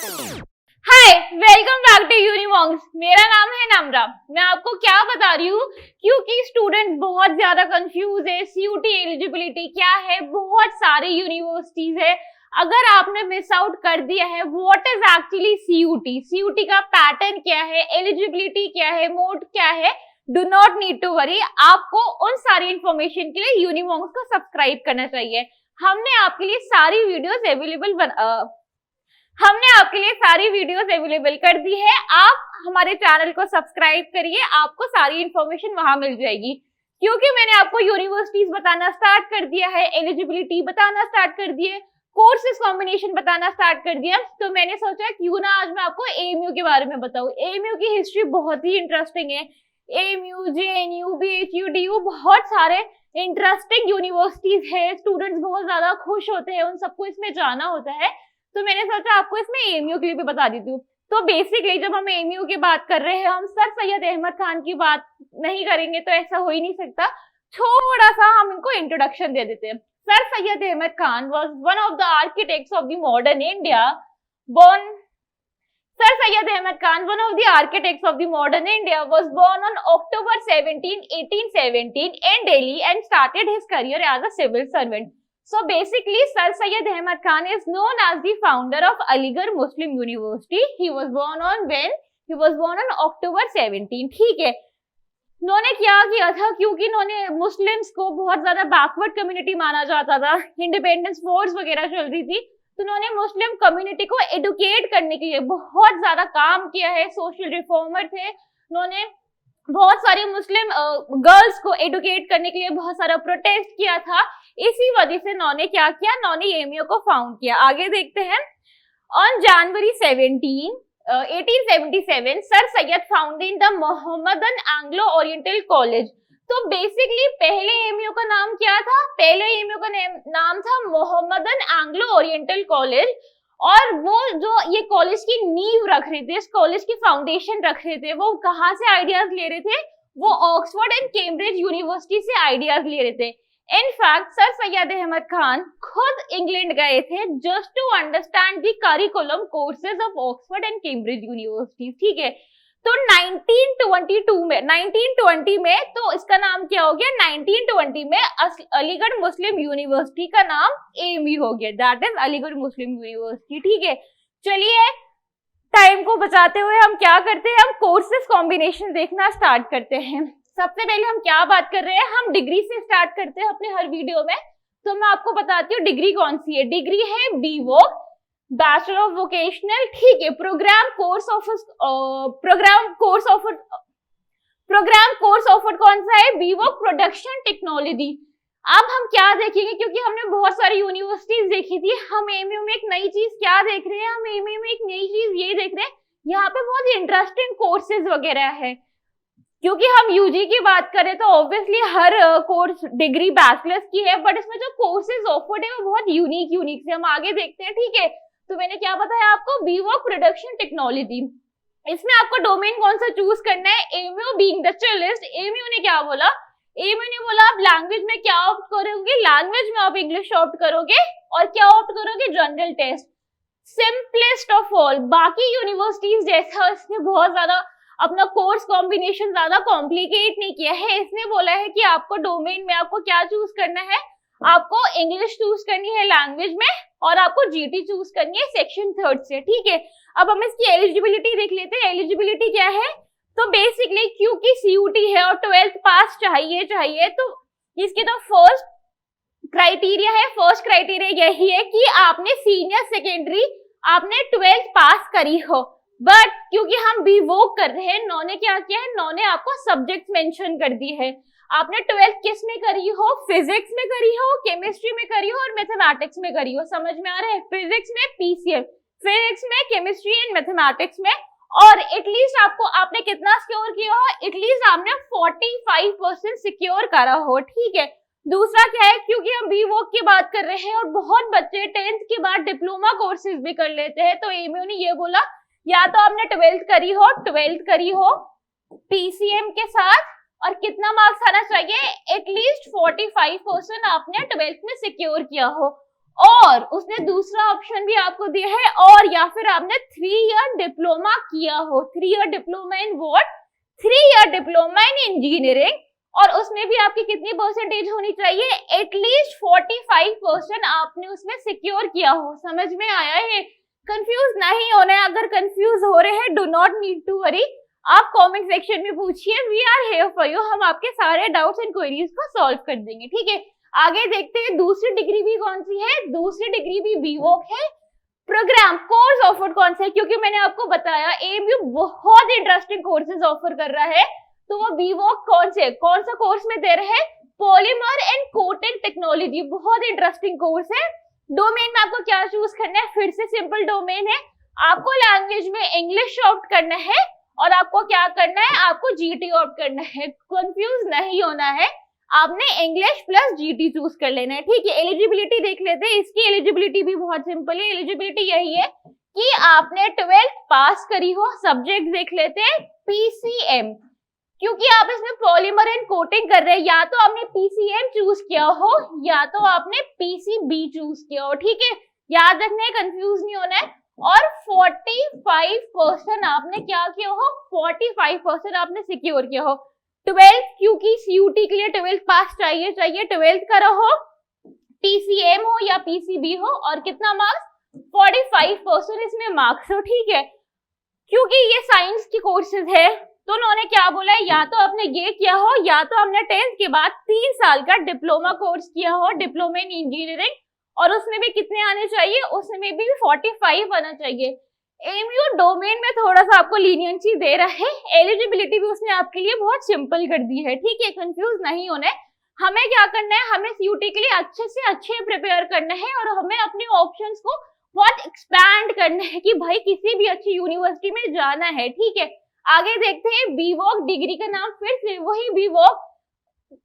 Hi, welcome back to यूनिवॉन्ग्स। मेरा नाम है नम्रा। मैं आपको क्या बता रही हूँ, क्योंकि स्टूडेंट बहुत ज्यादा कंफ्यूज है। सीयूटी एलिजिबिलिटी क्या है, बहुत सारी यूनिवर्सिटीज है। अगर आपने मिस आउट कर दिया है what is actually CUT, CUT का पैटर्न क्या है, एलिजिबिलिटी क्या है, मोड क्या है, do not need to worry. आपको उन सारी इंफॉर्मेशन के लिए यूनिवॉन्ग्स को सब्सक्राइब करना चाहिए। हमने आपके लिए सारी वीडियोस अवेलेबल कर दी है। आप हमारे चैनल को सब्सक्राइब करिए, आपको सारी इंफॉर्मेशन वहां मिल जाएगी। क्योंकि मैंने आपको यूनिवर्सिटीज बताना स्टार्ट कर दिया है, एलिजिबिलिटी बताना स्टार्ट कर दिए, कोर्सेज कॉम्बिनेशन बताना स्टार्ट कर दिया, तो मैंने सोचा क्यों ना आज मैं आपको एएमयू के बारे में बताऊं। एएमयू की हिस्ट्री बहुत ही इंटरेस्टिंग है। एएमयू, जेएनयू, बीएचयू, डीयू, बहुत सारे इंटरेस्टिंग यूनिवर्सिटीज है। स्टूडेंट्स बहुत ज्यादा खुश होते हैं, उन सबको इसमें जाना होता है, तो मैंने सोचा आपको इसमें एएमयू के लिए भी बता देती हूँ। तो बेसिकली जब हम एएमयू की बात कर रहे हैं, हम सर सैयद अहमद खान की बात नहीं करेंगे तो ऐसा हो ही नहीं सकता। थोड़ा सा हम इनको इंट्रोडक्शन दे देते हैं। Sir Syed Ahmad Khan was one of the architects of the modern India. Sir Syed Ahmad Khan, one of the architects of the modern India, was born on October 17, 1817 in Delhi and started his career as a civil servant. So basically, Sir Syed Ahmad Khan is known as the founder of Aligarh Muslim University. He was born on October 17. ठीक है। इन्होंने क्या किया था, क्योंकि इन्होंने Muslims को बहुत ज्यादा बैकवर्ड कम्युनिटी माना जाता था, इंडिपेंडेंस वॉर्स वगैरह चल रही थी, तो उन्होंने मुस्लिम कम्युनिटी को एडुकेट करने के लिए बहुत ज्यादा काम किया है। सोशल रिफॉर्मर थे। उन्होंने बहुत सारे मुस्लिम गर्ल्स को एडुकेट करने के लिए बहुत सारा प्रोटेस्ट किया था। इसी वजह से इन्होंने क्या किया, इन्होंने एएमयू को फाउंड किया। आगे देखते हैं। On January 17, 1877 sir Syed founded the Mohammedan Anglo oriental college. तो बेसिकली पहले एएमयू का नाम क्या था? पहले एएमयू का नाम था मोहम्मदन एंग्लो ओरिएंटल कॉलेज। और वो जो ये कॉलेज की नींव रख रहे थे, इस कॉलेज की फाउंडेशन रख रहे थे, वो कहाँ से आइडियाज ले रहे थे? वो ऑक्सफोर्ड एंड कैम्ब्रिज यूनिवर्सिटी से आइडियाज ले रहे थे। इनफैक्ट सर सैयद अहमद खान खुद इंग्लैंड गए थे just to understand the curriculum courses of Oxford and Cambridge university. ठीक है। तो 1920 में तो इसका नाम क्या हो गया? 1920 में अलीगढ़ मुस्लिम यूनिवर्सिटी का नाम एएमयू हो गया। That is Aligarh Muslim university. ठीक है। चलिए, टाइम को बचाते हुए हम क्या करते हैं, हम कोर्सेज कॉम्बिनेशन देखना स्टार्ट करते हैं। सबसे पहले हम क्या बात कर रहे हैं, हम डिग्री से स्टार्ट करते हैं अपने हर वीडियो में। तो मैं आपको बताती हूँ डिग्री कौन सी है। डिग्री है बीवोक, बैचलर ऑफ वोकेशनल। ठीक है। प्रोग्राम कोर्स ऑफर कौन सा है? BVoc production technology. अब हम क्या देखेंगे, क्योंकि हमने बहुत सारी यूनिवर्सिटीज देखी थी, हम एएमयू में एक नई चीज क्या देख रहे हैं, हम एएमयू में एक नई चीज ये देख रहे हैं, यहाँ पे बहुत इंटरेस्टिंग कोर्सेज वगैरह है। क्योंकि हम यूजी की बात करें तो ऑब्वियसली हर कोर्स डिग्री बैचलर्स की है, बट इसमें जो कोर्सेज ऑफर्ड है वो बहुत यूनिक से। हम आगे देखते हैं। ठीक है। तो मैंने क्या बताया आपको, बीवोक प्रोडक्शन टेक्नोलॉजी। इसमें आपको डोमेन कौन सा चूज करना है? एएमयू बीइंग द चलिस्ट, एएमयू ने क्या बोला? एएमयू ने बोला आप लैंग्वेज में क्या ऑप्ट करोगे? लैंग्वेज में आप इंग्लिश ऑप्ट करोगे। और क्या ऑप्ट करोगे? General test. Simplest of all. बाकी यूनिवर्सिटीज जैसा इसने बहुत ज्यादा अपना कोर्स कॉम्बिनेशन ज्यादा कॉम्प्लिकेट नहीं किया है। इसने बोला है कि आपको डोमेन में आपको क्या चूज करना है, आपको इंग्लिश चूज करनी है लैंग्वेज में, और आपको जीटी चूज करनी है सेक्शन 3 से। ठीक है। अब हम इसकी एलिजिबिलिटी देख लेते हैं। एलिजिबिलिटी क्या है? तो बेसिकली क्योंकि सीयूटी है और 12th पास चाहिए, तो इसकी तो फर्स्ट क्राइटेरिया यही है कि आपने सीनियर सेकेंडरी आपने 12th पास करी हो। बट क्योंकि हम बीवोक कर रहे हैं, इन्होंने क्या किया है, इन्होंने आपको सब्जेक्ट मेंशन कर दी है। आपने 12th किस में करी हो? फिजिक्स में करी हो, केमिस्ट्री में करी हो और मैथमेटिक्स में करी हो। समझ में आ रहा है? फिजिक्स में पीसीएम, फिजिक्स में, केमिस्ट्री एंड मैथमेटिक्स में। और एटलीस्ट आपने कितना सिक्योर किया हो? एटलीस्ट आपने 45% सिक्योर करा हो। ठीक है। दूसरा क्या है, क्योंकि हम बीवोक की बात कर रहे हैं और बहुत बच्चे 10th के बाद डिप्लोमा कोर्सेज भी कर लेते हैं, तो एएमयू ने ये बोला या तो आपने 12th करी हो पीसीएम के साथ, और कितना मार्क्स आना चाहिए? एटलीस्ट 45% आपने 12th में सिक्योर किया हो। और उसने दूसरा ऑप्शन भी आपको दिया है, और या फिर आपने 3 ईयर डिप्लोमा किया हो। 3 year diploma in what? 3 year diploma in engineering, और उसमें भी आपकी कितनी परसेंटेज होनी चाहिए? एटलीस्ट 45% आपने उसमें सिक्योर किया हो। समझ में आया है? कंफ्यूज नहीं होना है। अगर कंफ्यूज हो रहे हैं, do not need to worry, आप कमेंट सेक्शन में पूछिए, we are here for you. हम आपके सारे डाउट्स एंड क्वेरीज को सॉल्व कर देंगे, ठीक है। आगे देखते हैं दूसरी डिग्री भी कौन सी है। दूसरी डिग्री भी बीवॉक है। प्रोग्राम कोर्स ऑफर कौन सा है? क्योंकि मैंने आपको बताया एएमयू बहुत इंटरेस्टिंग कोर्सेज ऑफर कर रहा है, तो वो बीवॉक कौन सा कोर्स में दे रहे हैं? पॉलीमर एंड कोटिंग टेक्नोलॉजी, बहुत इंटरेस्टिंग कोर्स है। डोमेन में आपको क्या चूज करना है? फिर से सिंपल डोमेन है। आपको लैंग्वेज में इंग्लिश ऑप्ट करना है, और आपको क्या करना है? आपको जीटी ऑप्ट करना है। कंफ्यूज नहीं होना है, आपने इंग्लिश प्लस जीटी चूज कर लेना है, ठीक है। एलिजिबिलिटी देख लेते हैं। इसकी एलिजिबिलिटी भी बहुत सिंपल है। एलिजिबिलिटी यही है कि आपने 12th पास करी हो। सब्जेक्ट देख लेते हैं, पीसीएम, क्योंकि आप इसमें पॉलीमर एंड कोटिंग कर रहे हैं, या तो आपने पीसीएम चूज किया हो या तो आपने पीसीबी चूज किया हो, ठीक है। याद रखना है, कंफ्यूज नहीं होना है। और 45% आपने क्या किया हो? 45% आपने सिक्योर किया हो। 12th, क्योंकि सीयूटी के लिए 12th पास चाहिए 12th का रहो, पीसीएम हो या पीसीबी हो, और कितना मार्क्स? 45% इसमें मार्क्स हो, ठीक है। क्योंकि ये साइंस की कोर्सेज है, तो उन्होंने क्या बोला है? या तो आपने ये किया हो, या तो हमने 10th के बाद 3 साल का डिप्लोमा कोर्स किया हो, डिप्लोमा इन इंजीनियरिंग, और उसमें भी कितने आने चाहिए? उसमें भी 45 आना चाहिए। एएमयू डोमेन में थोड़ा सा आपको लीनियंसी दे रहा है। एलिजिबिलिटी भी उसने आपके लिए बहुत सिंपल कर दी है, ठीक है। कंफ्यूज नहीं होना है। हमें क्या करना है? हमें सीयूटी के लिए अच्छे से अच्छे प्रिपेयर करना है, और हमें अपने ऑप्शंस को बहुत एक्सपैंड करना है कि भाई किसी भी अच्छी यूनिवर्सिटी में जाना है, ठीक है। आगे देखते हैं, बीवॉक डिग्री का नाम फिर से वही बीवॉक।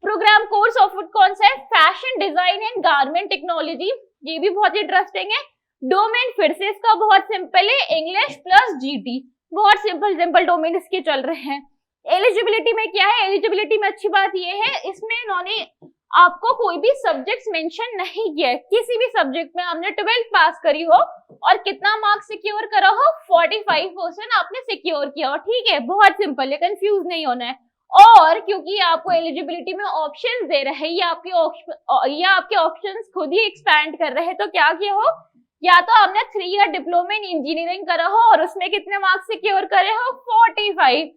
प्रोग्राम कोर्स ऑफर कौन सा है? Fashion design and garment technology, ये भी बहुत इंटरेस्टिंग है। डोमेन फिर से इसका बहुत सिंपल है, इंग्लिश प्लस जीटी, बहुत सिंपल डोमेन इसके चल रहे हैं। एलिजिबिलिटी में क्या है? एलिजिबिलिटी में अच्छी बात ये है, इसमें इन्होंने आपको कोई भी सब्जेक्ट्स मेंशन नहीं किया है। किसी भी सब्जेक्ट में आपने 12th पास करी हो और कितना मार्क्स सिक्योर करा हो? 45% आपने सिक्योर किया हो, ठीक है। बहुत सिंपल है, कंफ्यूज नहीं होना है। और क्योंकि आपको एलिजिबिलिटी में ऑप्शंस दे रहे हैं, या आपके ऑप्शंस खुद ही एक्सपैंड कर रहे हैं, तो क्या किया हो? या तो आपने 3 ईयर डिप्लोमा इन इंजीनियरिंग करा हो और उसमें कितने मार्क्स सिक्योर करे हो? 45।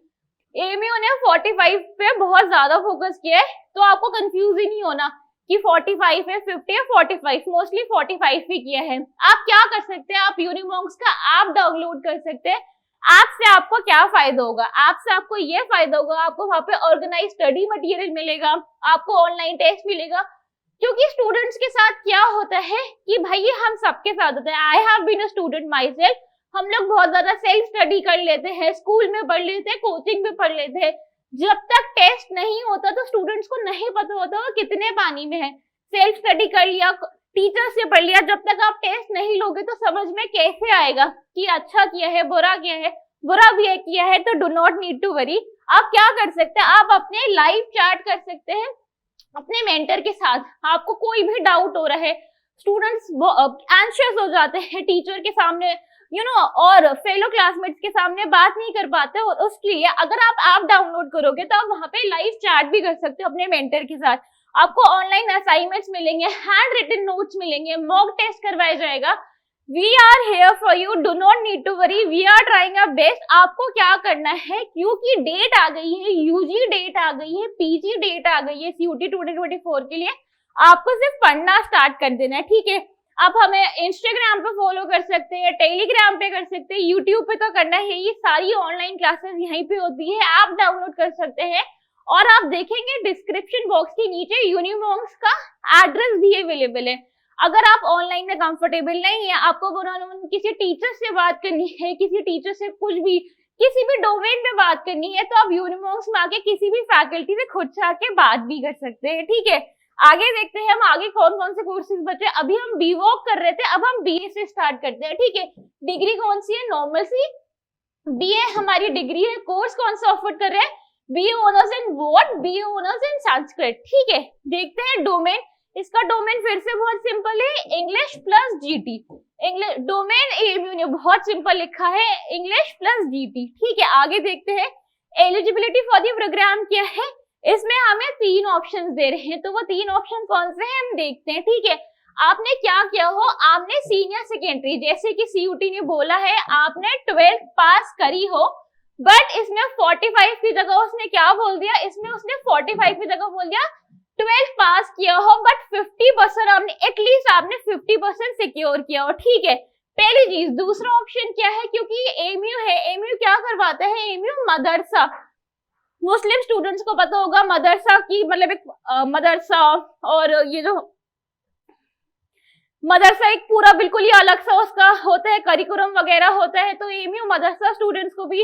एएमयू ने 45 पे बहुत ज्यादा फोकस किया है, तो आपको कंफ्यूज ही नहीं होना कि 45 है, 50 है, 45, मोस्टली 45 ही किया है। आप क्या कर सकते हैं? आप यूनिमॉन्क्स का ऐप डाउनलोड कर सकते हैं। ऐप से आपको क्या फायदा होगा? ऐप से आपको ये फायदा होगा, आपको वहां पे ऑर्गेनाइज स्टडी मटेरियल मिलेगा, आपको ऑनलाइन टेस्ट मिलेगा। क्योंकि स्टूडेंट्स के साथ क्या होता है कि भाई हम सबके साथ होता है, I have been a student myself, हम लोग बहुत ज्यादा सेल्फ स्टडी कर लेते हैं, स्कूल में पढ़ लेते हैं, कोचिंग में पढ़ लेते हैं। जब तक टेस्ट नहीं होता तो स्टूडेंट्स को नहीं पता होता वो कितने पानी में है। सेल्फ स्टडी कर लिया, टीचर से पढ़ लिया, जब तक आप टेस्ट नहीं लोगे तो समझ में कैसे आएगा कि अच्छा किया है, बुरा किया है। बुरा भी किया है तो do not need to worry. आप क्या कर सकते हैं? आप अपने लाइव चैट कर सकते हैं अपने मेंटर के साथ। आपको कोई भी डाउट हो रहा है, स्टूडेंट्स एंशियस हो जाते हैं टीचर के सामने, और फेलो क्लासमेट्स के सामने बात नहीं कर पाते, और उसके लिए अगर आप ऐप डाउनलोड करोगे तो आप वहां पे लाइव चैट भी कर सकते हो अपने मेंटर के साथ। आपको ऑनलाइन असाइनमेंट्स मिलेंगे, हैंड रिटन नोट्स मिलेंगे, मॉक टेस्ट करवाया जाएगा। We are here for you, do not need to worry, we are trying our best. आपको क्या करना है, क्योंकि डेट आ गई है, यूजी डेट आ गई है, पीजी डेट आ गई है सीयूटी 2024 के लिए, आपको सिर्फ पढ़ना स्टार्ट कर देना है, ठीक है। आप हमें इंस्टाग्राम पे फॉलो कर सकते हैं, टेलीग्राम पे कर सकते हैं, यूट्यूब पे तो करना है, ये सारी ऑनलाइन क्लासेस यहीं पे होती है। ऐप डाउनलोड कर सकते हैं, और आप देखेंगे डिस्क्रिप्शन बॉक्स के नीचे यूनिमॉन्क्स का एड्रेस भी अवेलेबल है। अगर आप ऑनलाइन में कंफर्टेबल नहीं है, आपको किसी टीचर से बात करनी है, किसी टीचर से कुछ भी किसी भी डोमेन में बात करनी है, तो आप यूनिमॉन्क्स में आके किसी भी फैकल्टी से खुद से आके बात भी कर सकते हैं, ठीक है। आगे देखते हैं हम आगे कौन कौन से कोर्सेज बचे। अभी हम बीवॉक कर रहे थे, अब हम बीए से स्टार्ट करते हैं, ठीक है। डिग्री कौन सी है? नॉर्मल सी बीए हमारी डिग्री है। कोर्स कौन सा ऑफर कर रहे हैं? BA honours in what? BA honours in Sanskrit, ठीक है। देखते हैं डोमेन, इसका डोमेन फिर से बहुत सिंपल है, English plus GT. English domain AMU ने बहुत सिंपल लिखा है, इंग्लिश प्लस जीटी। ठीक है, आगे देखते हैं एलिजिबिलिटी फॉर द प्रोग्राम क्या है। इसमें हमें 3 ऑप्शंस दे रहे हैं, तो वो 3 ऑप्शन कौन से हैं हम देखते हैं। ठीक है, आपने क्या किया हो, आपने सीनियर सेकेंडरी जैसे कि सीयूटी ने बोला है, आपने 12th पास करी हो, बट इसमें 45 की जगह उसने क्या बोल दिया, इसमें उसने 45 की जगह बोल दिया 12th पास किया हो, बट 50% आपने एटलीस्ट आपने 50% सिक्योर किया हो। ठीक है, पहली चीज। दूसरा ऑप्शन क्या है, क्योंकि ये एमयू है, एमयू क्या करवाता है, एमयू मदरसा, मुस्लिम स्टूडेंट्स को पता होगा मदरसा की मतलब एक मदरसा, और ये जो मदरसा एक पूरा बिल्कुल ही अलग सा उसका होता है, करिकुलम वगैरह होता है। तो एमयू मदरसा स्टूडेंट्स को भी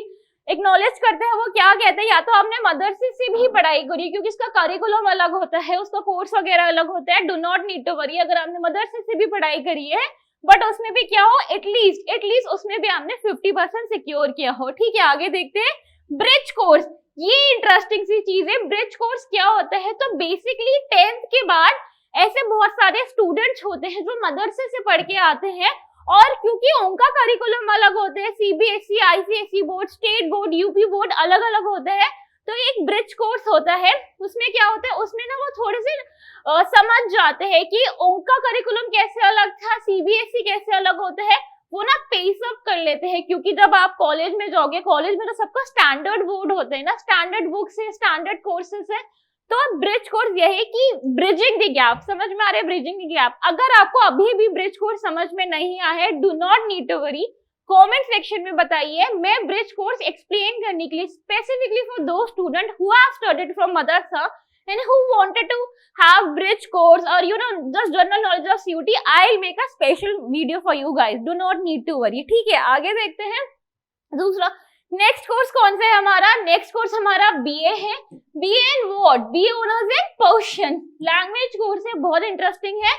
एक्नॉलेज करते हैं। वो क्या कहते हैं, या तो आपने मदरसे से भी पढ़ाई करी क्योंकि इसका करिकुलम अलग होता है, उसका कोर्स वगैरह अलग होता है, do not need to worry अगर आपने मदरसे से भी पढ़ाई करी है, बट उसमें भी क्या हो, एटलीस्ट उसमें भी आपने 50% सिक्योर किया हो। ठीक है, आगे देखते हैं ब्रिज कोर्स। ये इंटरेस्टिंग सी चीज है। ब्रिज कोर्स क्या होता है, तो बेसिकली 10th के बाद ऐसे बहुत सारे स्टूडेंट्स होते हैं जो मदरसे से पढ़ के आते हैं, और क्योंकि उनका करिकुलम अलग होते हैं, CBSE, ICSE board, state board, UP board अलग अलग होते हैं, तो एक ब्रिज कोर्स होता है। उसमें क्या होता है, उसमें ना वो थोड़े से समझ जाते हैं कि उनका करिकुलम कैसे अलग था, सीबीएसई कैसे अलग होता है, वो ना पेस अप कर लेते हैं। क्योंकि जब आप कॉलेज में जाओगे, कॉलेज में तो सबका स्टैंडर्ड बोर्ड होते हैं ना, स्टैंडर्ड बुक्स है, स्टैंडर्ड कोर्सेज है। तो ब्रिज कोर्स यह है कि ब्रिजिंग द गैप, समझ में आ रहा है, ब्रिजिंग द गैप। अगर आपको अभी भी ब्रिज कोर्स समझ में नहीं आया है, do not need to worry, comment section में बताइए, मैं ब्रिज कोर्स एक्सप्लेन करने के लिए specifically for those student who have studied from madrasa and who wanted to have bridge course or just general knowledge of CUT, I'll make a special video for you guys, do not need to worry। ठीक है, आगे देखते हैं दूसरा। Next course कौन सा है हमारा, नेक्स्ट कोर्स हमारा बीए है। BA in what, BA honours in Persian language course है, बहुत इंटरेस्टिंग है।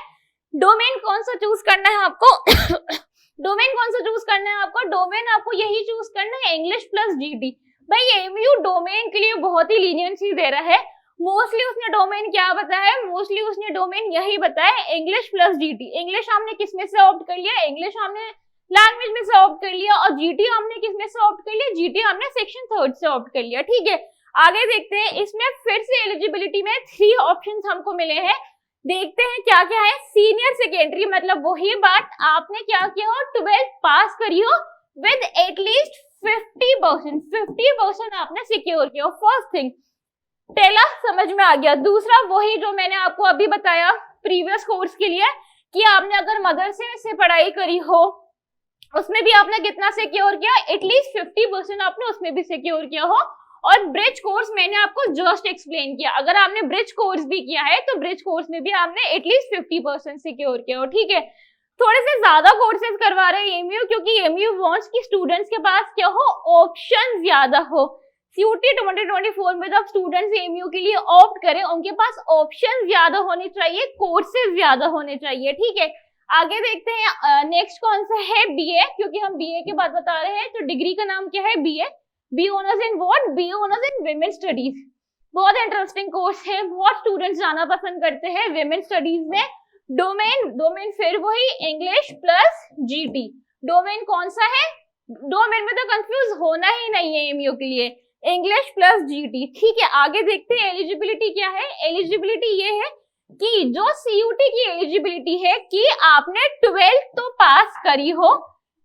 डोमेन कौन सा चूज करना है आपको डोमेन कौन सा चूज करना है आपको, डोमेन आपको यही चूज करना है, इंग्लिश प्लस जीटी। भाई एमयू डोमेन के लिए बहुत ही लीनियंसी दे रहा है। मोस्टली उसने डोमेन क्या बताया है, मोस्टली उसने डोमेन यही बताया, इंग्लिश प्लस जीटी। इंग्लिश हमने किस में से ऑप्ट कर लिया, इंग्लिश हमने लैंग्वेज में से ऑप्ट कर लिया, और जीटी हमने किस में से ऑप्ट कर लिया, जीटी हमने सेक्शन 3 से ऑप्ट कर लिया। ठीक है, आगे देखते हैं। इसमें फिर से एलिजिबिलिटी में 3 ऑप्शंस हमको मिले हैं, देखते हैं क्या क्या है। सीनियर सेकेंडरी मतलब वही बात, आपने क्या किया हो, 12th पास करी हो विद एटलीस्ट 50% आपने सिक्योर किया हो। फर्स्ट थिंग, पहला समझ में आ गया। दूसरा वही जो मैंने आपको अभी बताया प्रीवियस कोर्स के लिए, कि आपने अगर मदरसे से पढ़ाई करी हो, उसमें भी आपने कितना सिक्योर किया, एटलीस्ट 50% आपने उसमें भी सिक्योर किया हो। और ब्रिज कोर्स मैंने आपको जस्ट एक्सप्लेन किया, अगर आपने ब्रिज कोर्स भी किया है तो ब्रिज कोर्स में भी आपने एटलीस्ट 50% सिक्योर किया हो। ठीक है, थोड़े से ज्यादा कोर्सेज करवा रहे हैं एमयू, क्योंकि एमयू वांट्स कि स्टूडेंट्स के पास क्या हो, ऑप्शन ज्यादा हो। सीयूटी 2024 में जब स्टूडेंट्स एमयू के लिए ऑप्ट करें, उनके पास ऑप्शन ज्यादा होने चाहिए, कोर्सेज ज्यादा होने चाहिए। ठीक है, आगे देखते हैं नेक्स्ट कौन सा है, बीए। क्योंकि हम बीए के बाद बता रहे हैं, तो डिग्री का नाम क्या है, BA. B honours in what, B honours in women studies. बहुत इंटरेस्टिंग कोर्स है, बहुत स्टूडेंट्स जाना पसंद करते हैं विमेन स्टडीज में। डोमेन फिर वही इंग्लिश प्लस जीटी। डोमेन कौन सा है, डोमेन में तो कंफ्यूज होना ही नहीं है एमयू के लिए, इंग्लिश प्लस जीटी। ठीक है, आगे देखते हैं एलिजिबिलिटी क्या है। एलिजिबिलिटी ये है कि जो सीयूटी की एलिजिबिलिटी है कि आपने 12th तो पास करी हो।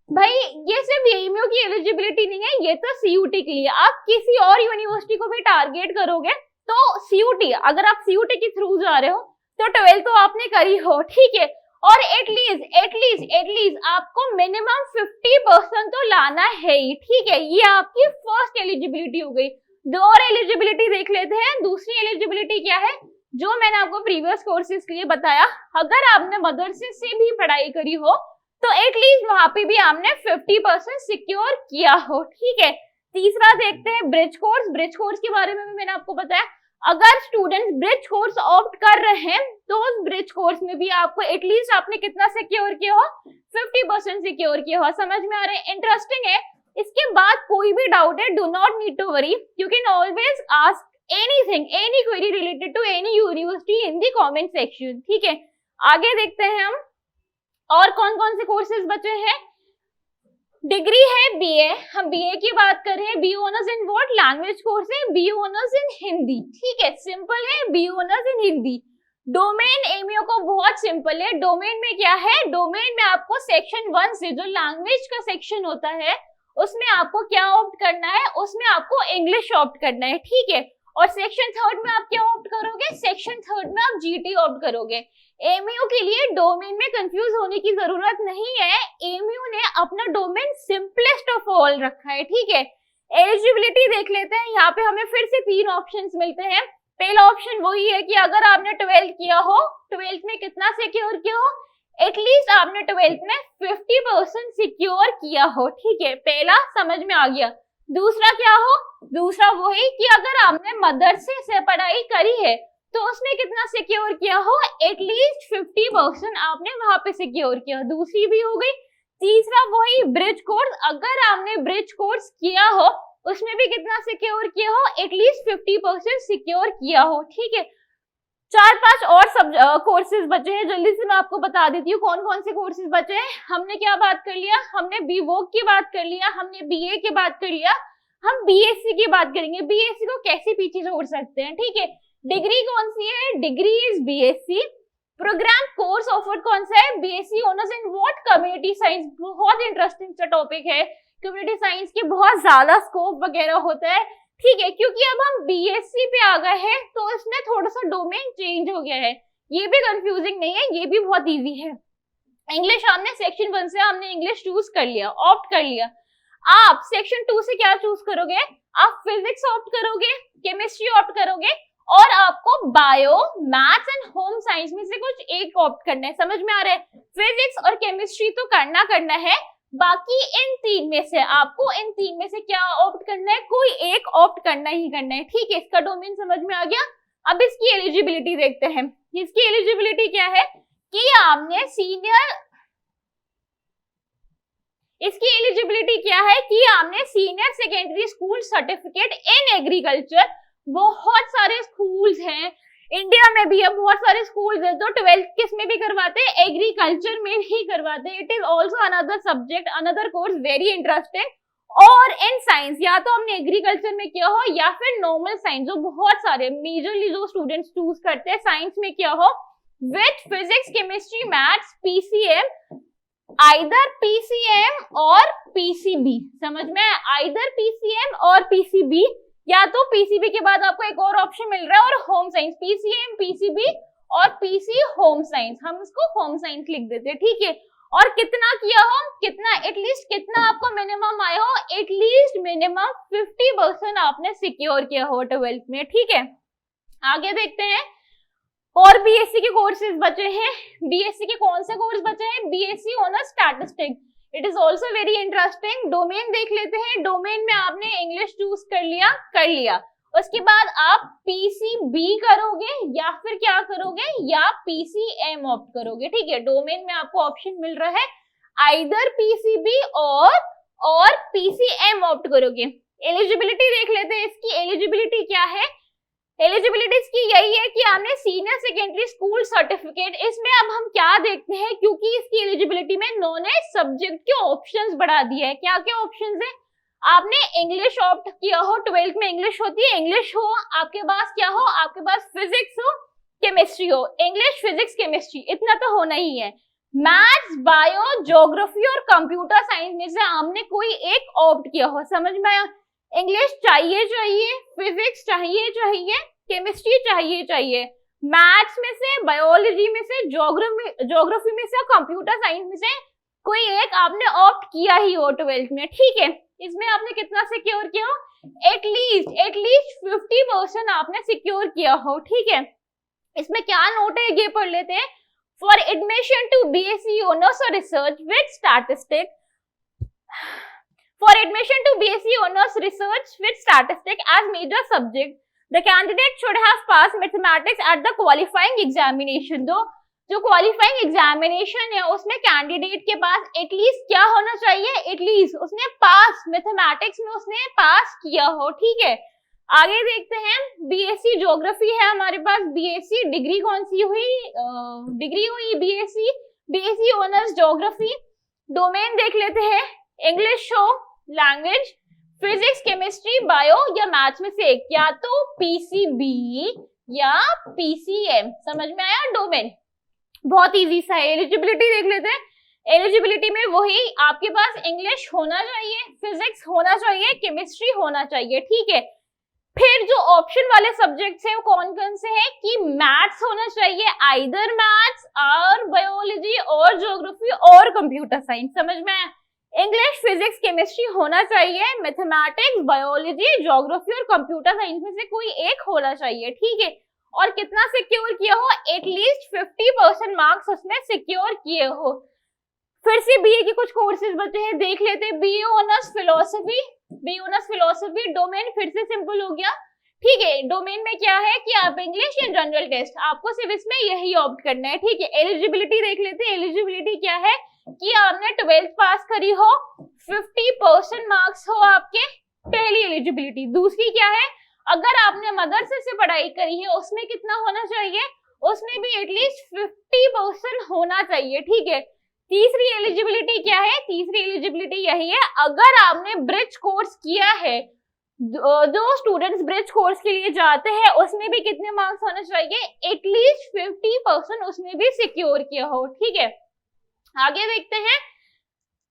भाई ये सिर्फ एमयू की एलिजिबिलिटी नहीं है, ये तो सीयूटी के लिए। आप किसी और यूनिवर्सिटी को भी टारगेट करोगे तो सीयूटी, अगर आप सीयूटी के थ्रू जा रहे हो तो 12th तो आपने करी हो। ठीक है, और एटलीस्ट आपको मिनिमम 50% तो लाना है ही। ठीक है, ये आपकी फर्स्ट एलिजिबिलिटी हो गई। दो और एलिजिबिलिटी देख लेते हैं। दूसरी एलिजिबिलिटी क्या है, जो मैंने आपको प्रीवियस कोर्सेज के लिए बताया, अगर आपने मदरसे से भी पढ़ाई करी हो तो एटलीस्ट वहां पे भी आपने 50% सिक्योर किया हो। ठीक है, तीसरा देखते हैं ब्रिज कोर्स। ब्रिज कोर्स के बारे में भी मैंने आपको बताया, अगर स्टूडेंट्स ब्रिज कोर्स ऑप्ट कर रहे हैं तो उस ब्रिज कोर्स में भी आपको एटलीस्ट आपने कितना सिक्योर किया हो, 50% सिक्योर किया हो। समझ में आ रहे हैं, इंटरेस्टिंग है। इसके बाद कोई भी डाउट है, do not need to worry, you can always ask anything, any query related to any university in the comment section. ठीक है, आगे देखते हैं हम और कौन कौन से कोर्सेज बचे हैं। डिग्री है बीए, हम बीए की बात कर रहे हैं। B honours in what language course है, बी ऑनर्स इन हिंदी। ठीक है, सिंपल है, B honours in Hindi. Domain MEO को बहुत सिंपल है। डोमेन में क्या है, डोमेन में आपको सेक्शन 1 से जो लैंग्वेज का सेक्शन होता है उसमें आपको क्या ऑप्ट करना है, उसमें आपको इंग्लिश ऑप्ट करना है। ठीक है, और सेक्शन 3 में आप क्या ऑप्ट करोगे, सेक्शन 3 में आप जीटी ऑप्ट करोगे। एमयू के लिए डोमेन में कंफ्यूज होने की जरूरत नहीं है, एमयू ने अपना डोमेन सिंपलेस्ट ऑफ ऑल रखा है। ठीक है, एलिजिबिलिटी देख लेते हैं। यहाँ पे हमें फिर से 3 ऑप्शंस मिलते हैं। पहला ऑप्शन वही है कि अगर आपने 12th किया हो, 12th में कितना सिक्योर किया हो, एटलीस्ट आपने 12th में 50% सिक्योर किया हो। ठीक है, पहला समझ में आ गया। दूसरा क्या हो, दूसरा वही कि अगर आपने मदरसे से पढ़ाई करी है तो उसमें कितना सिक्योर किया हो, एटलीस्ट 50% आपने वहां पे सिक्योर किया। दूसरी भी हो गई। तीसरा वही ब्रिज कोर्स, अगर आपने ब्रिज कोर्स किया हो उसमें भी कितना सिक्योर किया हो, एटलीस्ट 50% सिक्योर किया हो। ठीक है, 4-5 और सब कोर्सेज बचे हैं, जल्दी से मैं आपको बता देती हूँ कौन कौन से कोर्सेज बचे हैं। हमने क्या बात कर लिया, हमने बीवोक की बात कर लिया, हमने बीए की बात कर लिया, हम बीएससी की बात करेंगे। बीएससी को कैसे पीछे छोड़ सकते हैं। ठीक है, डिग्री कौन सी है, degree is BSc. Program course offered कौन सा है, BSc honours in what community science. बहुत इंटरेस्टिंग सा टॉपिक है, कम्युनिटी साइंस के बहुत ज्यादा स्कोप वगैरह होता है। ठीक है, क्योंकि अब हम बीएससी पे आ गए हैं तो इसमें थोड़ा सा डोमेन चेंज हो गया है। ये भी कंफ्यूजिंग नहीं है, ये भी बहुत इजी है। इंग्लिश हमने सेक्शन 1 से हमने इंग्लिश चूज कर लिया, ऑप्ट कर लिया। आप सेक्शन 2 से क्या चूज करोगे, आप फिजिक्स ऑप्ट करोगे, केमिस्ट्री ऑप्ट करोगे, और आपको bio, maths and home science में से कुछ एक ऑप्ट करना है। समझ में आ रहा है, फिजिक्स और केमिस्ट्री तो करना है, बाकी इन 3 में से आपको इन 3 में से क्या ऑप्ट करना है, कोई एक ऑप्ट करना ही करना है। ठीक है, इसका डोमेन समझ में आ गया। अब इसकी एलिजिबिलिटी देखते हैं। इसकी एलिजिबिलिटी क्या है कि आपने senior secondary school certificate in agriculture. बहुत सारे स्कूल्स हैं इंडिया में भी है, बहुत सारे स्कूल्स हैं जो 12th किस में भी करवाते हैं, एग्रीकल्चर में ही करवाते हैं। It is also another subject, another course, very interesting. और इन साइंस या तो हमने एग्रीकल्चर में किया हो या फिर नॉर्मल साइंस, जो बहुत सारे मेजरली जो स्टूडेंट्स चूज करते हैं साइंस में किया हो, with physics, chemistry, maths, PCM, either PCM और पीसीबी। समझ में, आइदर पीसीएम और पीसीबी, या तो पीसीबी के बाद आपको एक और ऑप्शन मिल रहा है और होम साइंस, पीसीएम, पीसीबी और पीसी होम साइंस। हम इसको होम साइंस लिख देते हैं। ठीक है, और कितना किया हो, कितना एटलीस्ट कितना आपको मिनिमम आया हो, एटलीस्ट मिनिमम 50% आपने सिक्योर किया हो 12th में। ठीक है, आगे देखते हैं और बीएससी के कोर्सेज बचे हैं। बीएससी के कौन से कोर्स बचे हैं, BSc honours statistics. It is also very interesting. Domain देख लेते हैं। डोमेन में आपने इंग्लिश चूज कर लिया, उसके बाद आप पीसीबी करोगे या फिर क्या करोगे, या पीसीएम ऑप्ट करोगे। ठीक है, डोमेन में आपको ऑप्शन मिल रहा है आइदर पीसीबी और पीसीएम ऑप्ट करोगे। एलिजिबिलिटी देख लेते हैं। इसकी एलिजिबिलिटी क्या है, एलिजिबिलिटी की यही है कि आपने सीनियर सेकेंडरी स्कूल सर्टिफिकेट। इसमें अब हम क्या देखते हैं, क्योंकि इसकी एलिजिबिलिटी में इन्होंने सब्जेक्ट के ऑप्शंस बढ़ा दिए हैं। क्या क्या ऑप्शंस है, आपने इंग्लिश ऑप्ट किया हो, 12th में इंग्लिश होती है, इंग्लिश हो, आपके पास क्या हो, आपके पास फिजिक्स हो, केमिस्ट्री हो, इंग्लिश, फिजिक्स, केमिस्ट्री, इतना तो होना ही है। मैथ्स, बायो, ज्योग्राफी और कंप्यूटर साइंस में से आपने कोई एक ऑप्ट किया हो। समझ में आया, इंग्लिश चाहिए, फिजिक्स चाहिए, केमिस्ट्री चाहिए, मैथ्स में से, बायोलॉजी में से, ज्योग्राफी में से, कंप्यूटर साइंस में से कोई एक आपने ऑप्ट किया ही हो 12th में। ठीक है, इसमें आपने कितना सिक्योर किया हो, एटलीस्ट 50% आपने सिक्योर किया हो। ठीक है, इसमें क्या नोट है ये पढ़ लेते हैं। For admission to BSc honours और research with statistics, for admission to BSc Honors Research with Statistics as major subject, the candidate should have passed mathematics at the qualifying examination। जो क्वालिफाइंग एग्जामिनेशन है उसमें candidate के पास at least क्या होना चाहिए, at least उसने पास, mathematics में उसने पास किया हो। ठीक है, आगे देखते हैं, बीएससी ज्योग्राफी है हमारे पास। बीएससी डिग्री कौन सी हुई, डिग्री हुई BSc, BSc honours geography. Domain देख लेते हैं, इंग्लिश हो, लैंग्वेज, फिजिक्स, केमिस्ट्री, बायो या मैथ्स में से एक, या तो पीसीबी या पीसीएम। समझ में आया? डोमेन बहुत इजी सा है। एलिजिबिलिटी देख लेते हैं, एलिजिबिलिटी में वही आपके पास इंग्लिश होना चाहिए, फिजिक्स होना चाहिए, केमिस्ट्री होना चाहिए, ठीक है। फिर जो ऑप्शन वाले सब्जेक्ट्स हैं वो कौन कौन से हैं कि मैथ्स होना चाहिए, आइदर मैथ्स और बायोलॉजी और ज्योग्राफी और कंप्यूटर साइंस। समझ में आया? इंग्लिश, फिजिक्स, केमिस्ट्री होना चाहिए, मैथमेटिक्स, बायोलॉजी, ज्योग्राफी और कंप्यूटर साइंस में से कोई एक होना चाहिए, ठीक है। और कितना सिक्योर किया हो, एटलीस्ट 50% मार्क्स उसमें सिक्योर किए हो। फिर से बीए के कुछ कोर्सेज बचे हैं, देख लेते हैं। BA honours philosophy, BA honours philosophy, domain फिर से सिंपल हो गया, ठीक है। डोमेन में क्या है कि आप इंग्लिश या जनरल टेस्ट, आपको सिर्फ इसमें यही ऑप्ट करना है, ठीक है। एलिजिबिलिटी देख लेते हैं, एलिजिबिलिटी क्या है कि आपने 12th पास करी हो, 50% मार्क्स हो आपके, पहली एलिजिबिलिटी। दूसरी क्या है, अगर आपने मदरसे से पढ़ाई करी है उसमें कितना होना चाहिए, उसमें भी एटलीस्ट 50% होना चाहिए, ठीक है। तीसरी एलिजिबिलिटी क्या है, तीसरी एलिजिबिलिटी यही है, अगर आपने ब्रिज कोर्स किया है, जो स्टूडेंट्स ब्रिज कोर्स के लिए जाते हैं उसमें भी कितने मार्क्स होने चाहिए, एटलीस्ट 50% उसमें भी सिक्योर किया हो, ठीक है। आगे देखते हैं,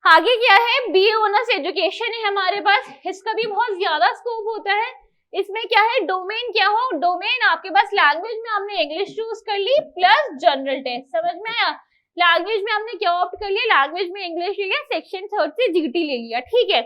आगे क्या है, बीए ऑनर्स एजुकेशन है हमारे पास, इसका भी बहुत ज्यादा स्कोप होता है। इसमें क्या है, डोमेन क्या हो, डोमेन आपके पास लैंग्वेज में आपने इंग्लिश चूज कर ली प्लस जनरल टेस्ट। समझ में आया? लैंग्वेज में आपने क्या ऑप्ट कर लिया, लैंग्वेज में इंग्लिश ले लिया, सेक्शन 3 से जीटी ले लिया, ठीक है।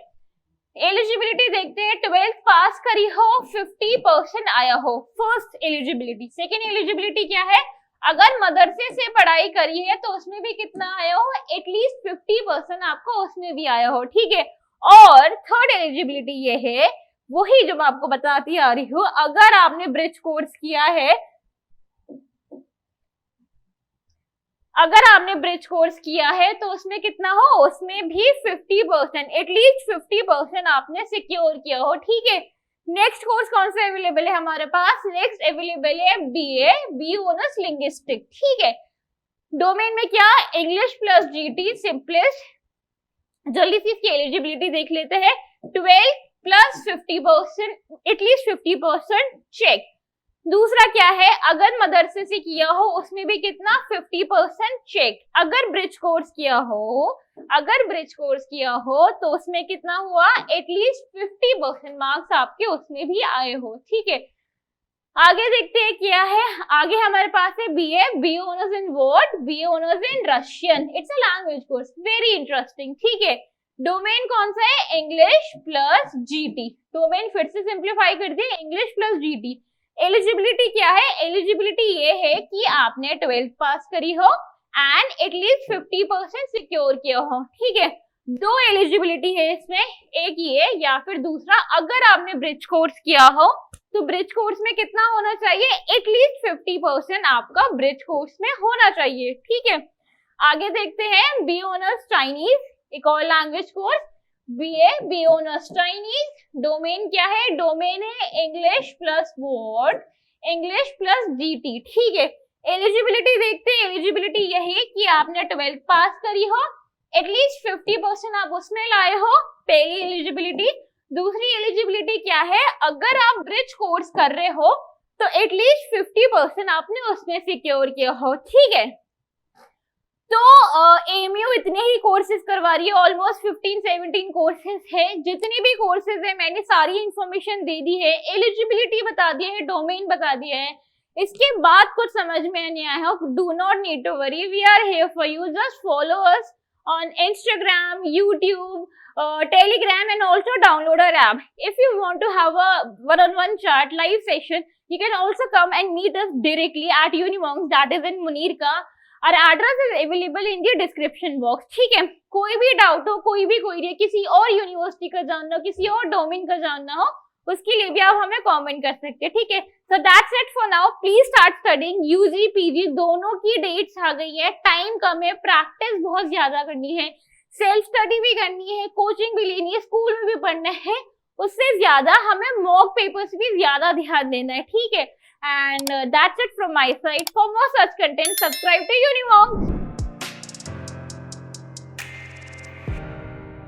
एलिजिबिलिटी देखते हैं, 12th पास करी हो, 50% आया हो, फर्स्ट एलिजिबिलिटी। सेकेंड एलिजिबिलिटी क्या है, अगर मदरसे से पढ़ाई करी है तो उसमें भी कितना आया हो, एटलीस्ट 50% आपको उसमें भी आया हो, ठीक है। और थर्ड एलिजिबिलिटी ये है, वही जो मैं आपको बताती आ रही हूँ, अगर आपने ब्रिज कोर्स किया है, अगर आपने ब्रिज कोर्स किया है तो उसमें कितना हो, उसमें भी 50%, एटलीस्ट 50% आपने सिक्योर किया हो, ठीक है। नेक्स्ट कोर्स कौन सा अवेलेबल है हमारे पास, नेक्स्ट अवेलेबल है बीए, बी ऑनर्स लिंग्विस्टिक, ठीक है। डोमेन में क्या, इंग्लिश प्लस जीटी सिंपलेस्ट। जल्दी से इसकी एलिजिबिलिटी देख लेते हैं, 12 प्लस 50%, एटलीस्ट 50% चेक। दूसरा क्या है, अगर मदरसे से किया हो उसमें भी कितना, 50% चेक। अगर ब्रिज कोर्स किया हो, अगर ब्रिज कोर्स किया हो तो उसमें कितना हुआ, एटलीस्ट 50% मार्क्स आपके उसमें भी आए हो, ठीक है। आगे देखते हैं क्या है, आगे हमारे पास है BA, B honours in what, B honours in Russian, it's a language course, very interesting, ठीक है। डोमेन कौन सा है, इंग्लिश प्लस जीटी। डोमेन फिर से सिंप्लीफाई कर दिए, इंग्लिश प्लस जीटी। एलिजिबिलिटी क्या है, एलिजिबिलिटी ये है कि आपने 12th पास करी हो एंड एटलीस्ट 50% सिक्योर किया हो, ठीक है। दो एलिजिबिलिटी है इसमें, एक ये या फिर दूसरा, अगर आपने ब्रिज कोर्स किया हो तो ब्रिज कोर्स में कितना होना चाहिए, एटलीस्ट 50% आपका ब्रिज कोर्स में होना चाहिए, ठीक है। आगे देखते हैं, बी ऑनर्स चाइनीज, एक और language course, BA, B honours Chinese. Domain क्या है, डोमेन है English plus word, English plus GT, ठीक है। एलिजिबिलिटी देखते हैं, एलिजिबिलिटी यही है कि आपने 12th पास करी हो, एटलीस्ट 50% आप उसमें लाए हो, पहली एलिजिबिलिटी। दूसरी एलिजिबिलिटी क्या है, अगर आप ब्रिज कोर्स कर रहे हो तो एटलीस्ट 50% आपने उसमें सिक्योर किया हो, ठीक है। तो एएमयू इतने ही कोर्सेज करवा रही है, ऑलमोस्ट 15-17 कोर्सेज है। जितनी भी कोर्सेज है मैंने सारी इंफॉर्मेशन दे दी है, एलिजिबिलिटी बता दी है, डोमेन बता दिया है। इसके बाद कुछ समझ में नहीं आया हो, do not need to worry, we are here for you, just follow us on Instagram, YouTube, Telegram, and also download our app. If you want to have a one-on-one chat, live session, you can also come and meet us directly at Unimonks, that is in Munirka. Our address is available in the description box. ठीक है, कोई भी doubt हो, कोई भी query, किसी और university का जानना हो, किसी और डोमेन का जानना हो, उसके लिए भी आप हमें कमेंट कर सकते हैं, ठीक है। So that's it for now, please start studying. UG PG दोनों की डेट्स आ गई है, टाइम कम है, प्रैक्टिस बहुत ज्यादा करनी है, सेल्फ स्टडी भी करनी है, कोचिंग भी लेनी है, स्कूल में भी पढ़ना है, उससे ज्यादा हमें मॉक पेपर्स भी ज्यादा ध्यान देना है, ठीक है। And that's it from my side. For more such content subscribe to यूनिमॉम।